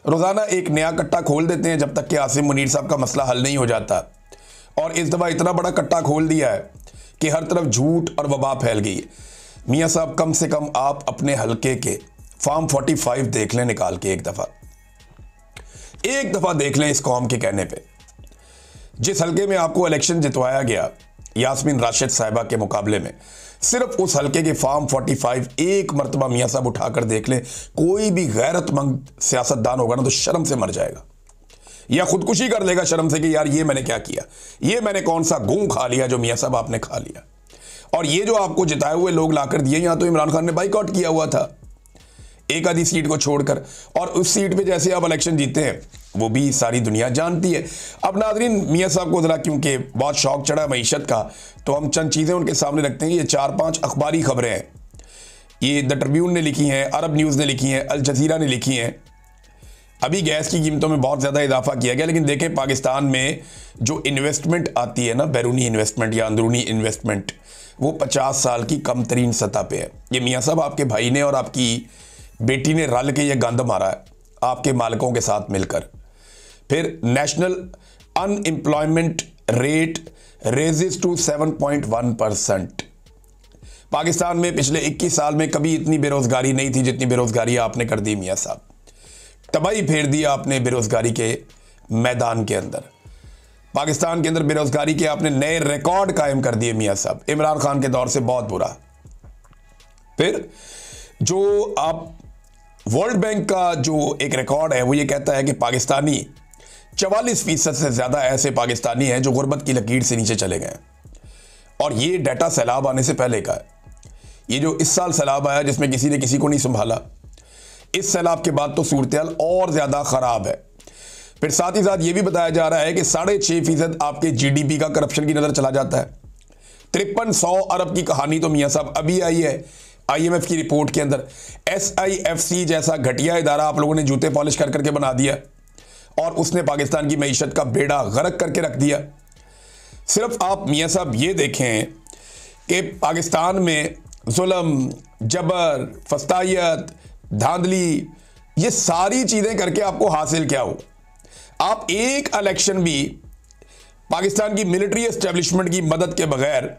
रोज़ाना एक नया कट्टा खोल देते हैं जब तक कि आसिम मुनीर साहब का मसला हल नहीं हो जाता। और इस दफ़ा इतना बड़ा कट्टा खोल दिया है कि हर तरफ झूठ और वबा फैल गई है। मियाँ साहब, कम से कम आप अपने हलके के फार्म 45 देख लें निकाल के, एक दफ़ा देख लें इस कौम के कहने पे। जिस हलके में आपको इलेक्शन जितवाया गया यास्मीन राशिद साहिबा के मुकाबले में, सिर्फ उस हलके के फार्म 45 एक मरतबा मियाँ साहब उठाकर देख लें। कोई भी गैरतमंद सियासतदान होगा ना तो शर्म से मर जाएगा या खुदकुशी कर लेगा शर्म से कि यार ये मैंने क्या किया, ये मैंने कौन सा गूं खा लिया जो मियाँ साहब आपने खा लिया। और ये जो आपको जिताए हुए लोग लाकर दिए, यहां तो इमरान खान ने बाइकआउट किया हुआ था एक आधी सीट को छोड़कर, और उस सीट पे जैसे आप इलेक्शन जीते हैं वो भी सारी दुनिया जानती है। अब नाज़रीन, मियाँ साहब को ज़रा क्योंकि बहुत शौक चढ़ा मईशत का, तो हम चंद चीज़ें उनके सामने रखते हैं। ये 4-5 अखबारी खबरें हैं, ये द ट्रिब्यून ने लिखी हैं, अरब न्यूज़ ने लिखी हैं, अल जज़ीरा ने लिखी हैं। अभी गैस की कीमतों में बहुत ज़्यादा इजाफा किया गया, लेकिन देखें पाकिस्तान में जो इन्वेस्टमेंट आती है ना, बैरूनी इन्वेस्टमेंट या अंदरूनी इन्वेस्टमेंट, वो 50 साल की कम तरीन सतह पे है। ये मियाँ साहब आपके भाई ने और आपकी बेटी ने रल के ये गंद मारा है आपके मालिकों के साथ मिलकर। फिर national unemployment rate raises to 7.1%। Pakistan में पिछले 21 साल में कभी इतनी बेरोजगारी नहीं थी जितनी बेरोजगारी आपने कर दी मियाँ साहब। तबाही फेर दिया आपने बेरोजगारी के मैदान के अंदर। पाकिस्तान के अंदर बेरोजगारी के आपने नए रिकॉर्ड कायम कर दिए मियाँ साहब, इमरान खान के दौर से बहुत बुरा। फिर जो आप वर्ल्ड बैंक का जो एक रिकॉर्ड है वो ये कहता है कि पाकिस्तानी 44% से ज़्यादा ऐसे पाकिस्तानी हैं जो गुर्बत की लकीर से नीचे चले गए। और ये डाटा सैलाब आने से पहले का है। ये जो इस साल सैलाब आया जिसमें किसी ने किसी को नहीं संभाला, इस सैलाब के बाद तो सूरत और ज़्यादा ख़राब है। फिर साथ ही साथ ये भी बताया जा रहा है कि 6.5% आपके GDP का करप्शन की नज़र चला जाता है। 5300 अरब की कहानी तो मियाँ साहब अभी आई है IMF की रिपोर्ट के अंदर। SIFC जैसा घटिया इदारा आप लोगों ने जूते पॉलिश कर करके बना दिया और उसने पाकिस्तान की मईशत का बेड़ा गर्क करके रख दिया। सिर्फ आप मियाँ साहब ये देखें कि पाकिस्तान में जुल्म, जबर, फस्तायत, धांधली, ये सारी चीज़ें करके आपको हासिल क्या हो। आप एक इलेक्शन भी पाकिस्तान की मिलिट्री एस्टेब्लिशमेंट की मदद के बगैर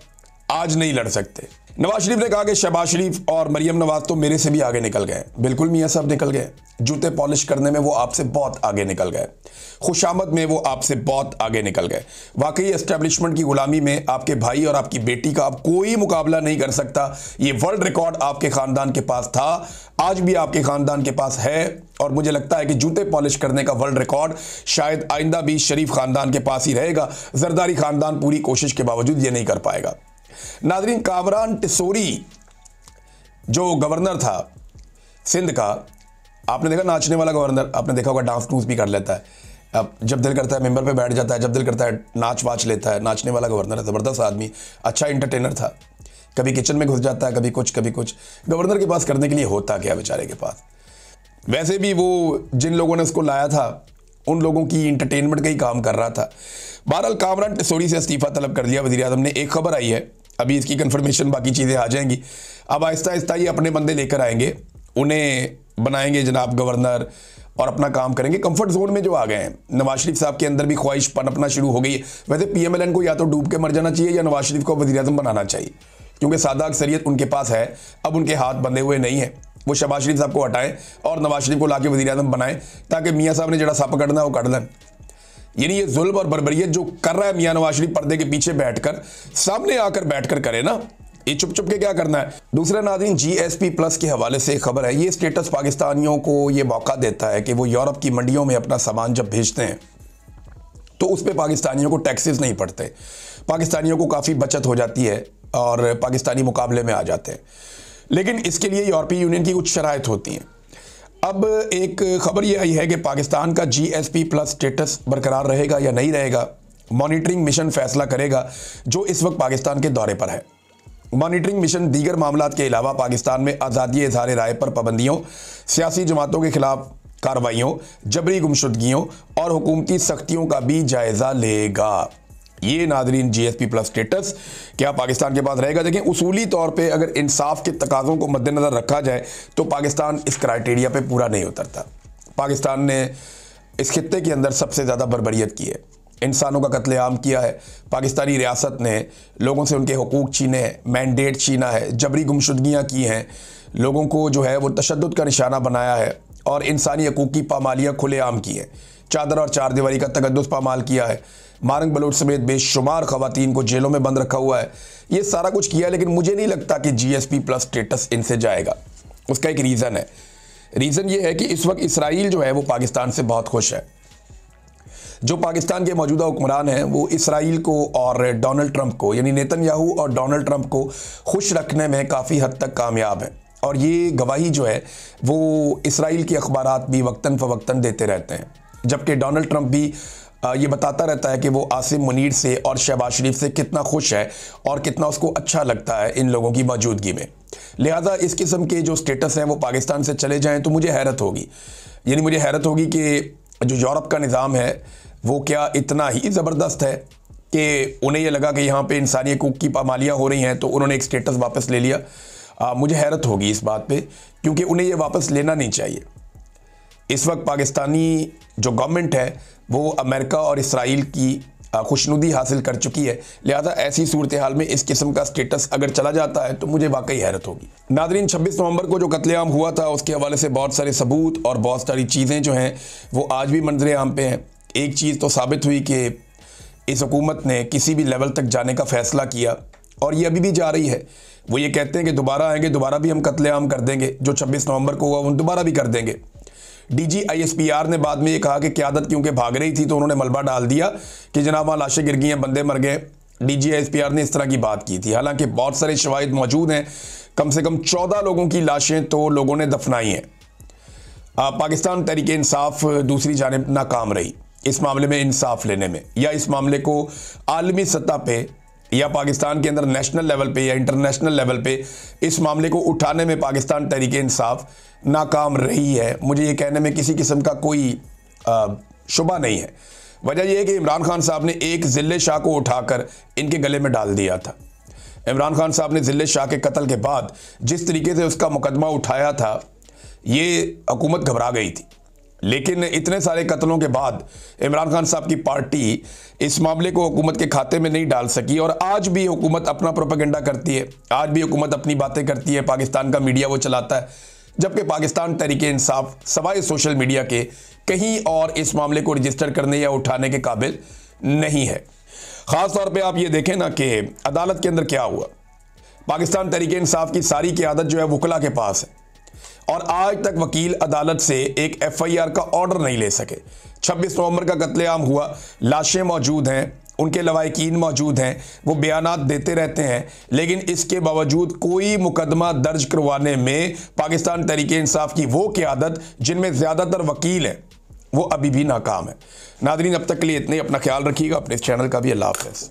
आज नहीं लड़ सकते। नवाज शरीफ ने कहा कि शहबाज शरीफ और मरियम नवाज तो मेरे से भी आगे निकल गए। बिल्कुल मियाँ साहब निकल गए। जूते पॉलिश करने में वो आपसे बहुत आगे निकल गए, खुशामद में वो आपसे बहुत आगे निकल गए। वाकई एस्टेब्लिशमेंट की गुलामी में आपके भाई और आपकी बेटी का अब कोई मुकाबला नहीं कर सकता। ये वर्ल्ड रिकॉर्ड आपके ख़ानदान के पास था, आज भी आपके ख़ानदान के पास है, और मुझे लगता है कि जूते पॉलिश करने का वर्ल्ड रिकॉर्ड शायद आइंदा भी शरीफ ख़ानदान के पास ही रहेगा। जरदारी ख़ानदान पूरी कोशिश के बावजूद ये नहीं कर पाएगा। नाज़रीन, कामरान टिसोरी जो गवर्नर था सिंध का, आपने देखा नाचने वाला गवर्नर, आपने देखा होगा डांस टूंस भी कर लेता है। अब जब दिल करता है मेंबर पे बैठ जाता है, जब दिल करता है नाच वाच लेता है। नाचने वाला गवर्नर है, ज़बरदस्त आदमी, अच्छा इंटरटेनर था। कभी किचन में घुस जाता है, कभी कुछ। गवर्नर के पास करने के लिए होता क्या बेचारे के पास। वैसे भी वो जिन लोगों ने उसको लाया था उन लोगों की इंटरटेनमेंट का ही काम कर रहा था। बहरहाल कामरान टिसोरी से इस्तीफ़ा तलब कर लिया वज़ीर आज़म ने। एक खबर आई है, अभी इसकी कंफर्मेशन, बाकी चीज़ें आ जाएंगी। अब आहिस्ता आहिस्ता ये अपने बंदे लेकर आएंगे, उन्हें बनाएंगे जनाब गवर्नर और अपना काम करेंगे। कंफर्ट जोन में जो आ गए हैं, नवाज शरीफ साहब के अंदर भी ख्वाहिश पनपना शुरू हो गई है। वैसे PMLN को या तो डूब के मर जाना चाहिए या नवाज शरीफ को वज़ीर आज़म बनाना चाहिए, क्योंकि सादा अक्सरियत उनके पास है। अब उनके हाथ बंधे हुए नहीं है। वो शहबाज शरीफ साहब को हटाएं और नवाज शरीफ को लाके वज़ीर आज़म बनाएं, ताकि मियाँ साहब ने जड़ा सप कटना है वो कट लें। यानी ये जुल्म और बर्बरियत जो कर रहा है मियाँ नवाज शरीफ, पर्दे के पीछे बैठकर, सामने आकर बैठकर करे ना, ये चुप चुप के क्या करना है। दूसरा नाज़रीन, GSP+ के हवाले से खबर है। ये स्टेटस पाकिस्तानियों को ये मौका देता है कि वो यूरोप की मंडियों में अपना सामान जब भेजते हैं तो उस पर पाकिस्तानियों को टैक्सेस नहीं पड़ते, पाकिस्तानियों को काफ़ी बचत हो जाती है और पाकिस्तानी मुकाबले में आ जाते हैं। लेकिन इसके लिए यूरोपीय यूनियन की कुछ शराइत होती हैं। अब एक खबर ये आई है कि पाकिस्तान का GSP+ स्टेटस बरकरार रहेगा या नहीं रहेगा, मॉनिटरिंग मिशन फैसला करेगा, जो इस वक्त पाकिस्तान के दौरे पर है। मॉनिटरिंग मिशन दीगर मामलात के अलावा पाकिस्तान में आज़ादी इज़हार राय पर पाबंदियों, सियासी जमातों के खिलाफ कार्रवाइयों, जबरी गुमशुदगियों और हुकूमती सख्तियों का भी जायज़ा लेगा। ये नाज़रीन GSP+ स्टेटस क्या पाकिस्तान के पास रहेगा। देखें, उसूली तौर पे अगर इंसाफ के तकाज़ों को मद्देनज़र रखा जाए तो पाकिस्तान इस क्राइटेरिया पे पूरा नहीं उतरता। पाकिस्तान ने इस खित्ते के अंदर सबसे ज़्यादा बर्बरियत की है, इंसानों का कत्लेआम किया है। पाकिस्तानी रियासत ने लोगों से उनके हुकूक छीने हैं, मैंडेट छीना है, जबरी गुमशुदगियाँ की हैं, लोगों को जो है वो तशद्दुद का निशाना बनाया है और इंसानी हकूक़ की पामालियाँ खुलेआम की हैं। चादर और चार दीवारी का तकद्दुस पामाल किया है। मारंग बलूच समेत बेशुमार खवातीन को जेलों में बंद रखा हुआ है। ये सारा कुछ किया, लेकिन मुझे नहीं लगता कि GSP+ स्टेटस इनसे जाएगा। उसका एक रीज़न है। रीज़न ये है कि इस वक्त इसराइल जो है वो पाकिस्तान से बहुत खुश है। जो पाकिस्तान के मौजूदा हुक्मरान हैं वो इसराइल को और डोनाल्ड ट्रंप को, यानी नेतन्याहू और डोनाल्ड ट्रंप को खुश रखने में काफ़ी हद तक कामयाब हैं। और ये गवाही जो है वो इसराइल के अखबारात भी वक्तन फ़वक्तन देते रहते हैं। जबकि डोनाल्ड ट्रंप भी ये बताता रहता है कि वो आसिम मुनीर से और शहबाज शरीफ से कितना खुश है और कितना उसको अच्छा लगता है इन लोगों की मौजूदगी में। लिहाजा इस किस्म के जो स्टेटस हैं वो पाकिस्तान से चले जाएं तो मुझे हैरत होगी। यानी मुझे हैरत होगी कि जो यूरोप का निज़ाम है वो क्या इतना ही ज़बरदस्त है कि उन्हें ये लगा कि यहाँ पे इंसानी हकूक़ की पामालियाँ हो रही हैं तो उन्होंने एक स्टेटस वापस ले लिया। मुझे हैरत होगी इस बात पे, क्योंकि उन्हें ये वापस लेना नहीं चाहिए। इस वक्त पाकिस्तानी जो गवर्नमेंट है वो अमेरिका और इसराइल की खुशनुदी हासिल कर चुकी है। लिहाजा ऐसी सूरत हाल में इस किस्म का स्टेटस अगर चला जाता है तो मुझे वाकई हैरत होगी। नादरीन, 26 नवंबर को जो कत्लेआम हुआ था उसके हवाले से बहुत सारे सबूत और बहुत सारी चीज़ें जो हैं वो आज भी मंजरे आम पे हैं। एक चीज़ तो साबित हुई कि इस हुकूमत ने किसी भी लेवल तक जाने का फ़ैसला किया और ये अभी भी जा रही है। वो ये कहते हैं कि दोबारा आएंगे, दोबारा भी हम कत्लेआम कर देंगे, जो 26 नवंबर को हुआ हम दोबारा भी कर देंगे। DG ISPR ने बाद में ये कहा कि क़यादत क्योंकि भाग रही थी तो उन्होंने मलबा डाल दिया कि जनाब वहाँ लाशें गिर गई हैं, बंदे मर गए। DG ISPR ने इस तरह की बात की थी। हालांकि बहुत सारे शवाहिद मौजूद हैं, कम से कम 14 लोगों की लाशें तो लोगों ने दफनाई हैं। पाकिस्तान तहरीक इंसाफ दूसरी जानिब नाकाम रही इस मामले में इंसाफ लेने में, या इस मामले को आलमी सतह पे या पाकिस्तान के अंदर नेशनल लेवल पे या इंटरनेशनल लेवल पे इस मामले को उठाने में पाकिस्तान तहरीक इंसाफ नाकाम रही है। मुझे ये कहने में किसी किस्म का कोई शुबा नहीं है। वजह यह है कि इमरान खान साहब ने एक ज़िले शाह को उठाकर इनके गले में डाल दिया था। इमरान खान साहब ने ज़िले शाह के कत्ल के बाद जिस तरीके से उसका मुकदमा उठाया था, ये हुकूमत घबरा गई थी। लेकिन इतने सारे कत्लों के बाद इमरान खान साहब की पार्टी इस मामले को हुकूमत के खाते में नहीं डाल सकी और आज भी हुकूमत अपना प्रोपेगेंडा करती है, आज भी हुकूमत अपनी बातें करती है, पाकिस्तान का मीडिया वो चलाता है, जबकि पाकिस्तान तहरीक इंसाफ सवाए सोशल मीडिया के कहीं और इस मामले को रजिस्टर करने या उठाने के काबिल नहीं है। ख़ास तौर पे आप ये देखें ना कि अदालत के अंदर क्या हुआ। पाकिस्तान तहरीक इंसाफ की सारी क़यादत जो है वकला के पास है और आज तक वकील अदालत से एक FIR का ऑर्डर नहीं ले सके। 26 नवंबर का कत्लेआम हुआ, लाशें मौजूद हैं, उनके लवाहिकीन मौजूद हैं, वो बयानात देते रहते हैं, लेकिन इसके बावजूद कोई मुकदमा दर्ज करवाने में पाकिस्तान तहरीक इंसाफ की वो क़यादत जिनमें ज़्यादातर वकील हैं वो अभी भी नाकाम है। नादरीन, अब तक के लिए इतने, अपना ख्याल रखिएगा, अपने इस चैनल का भी। अल्लाह हाफ़िज़।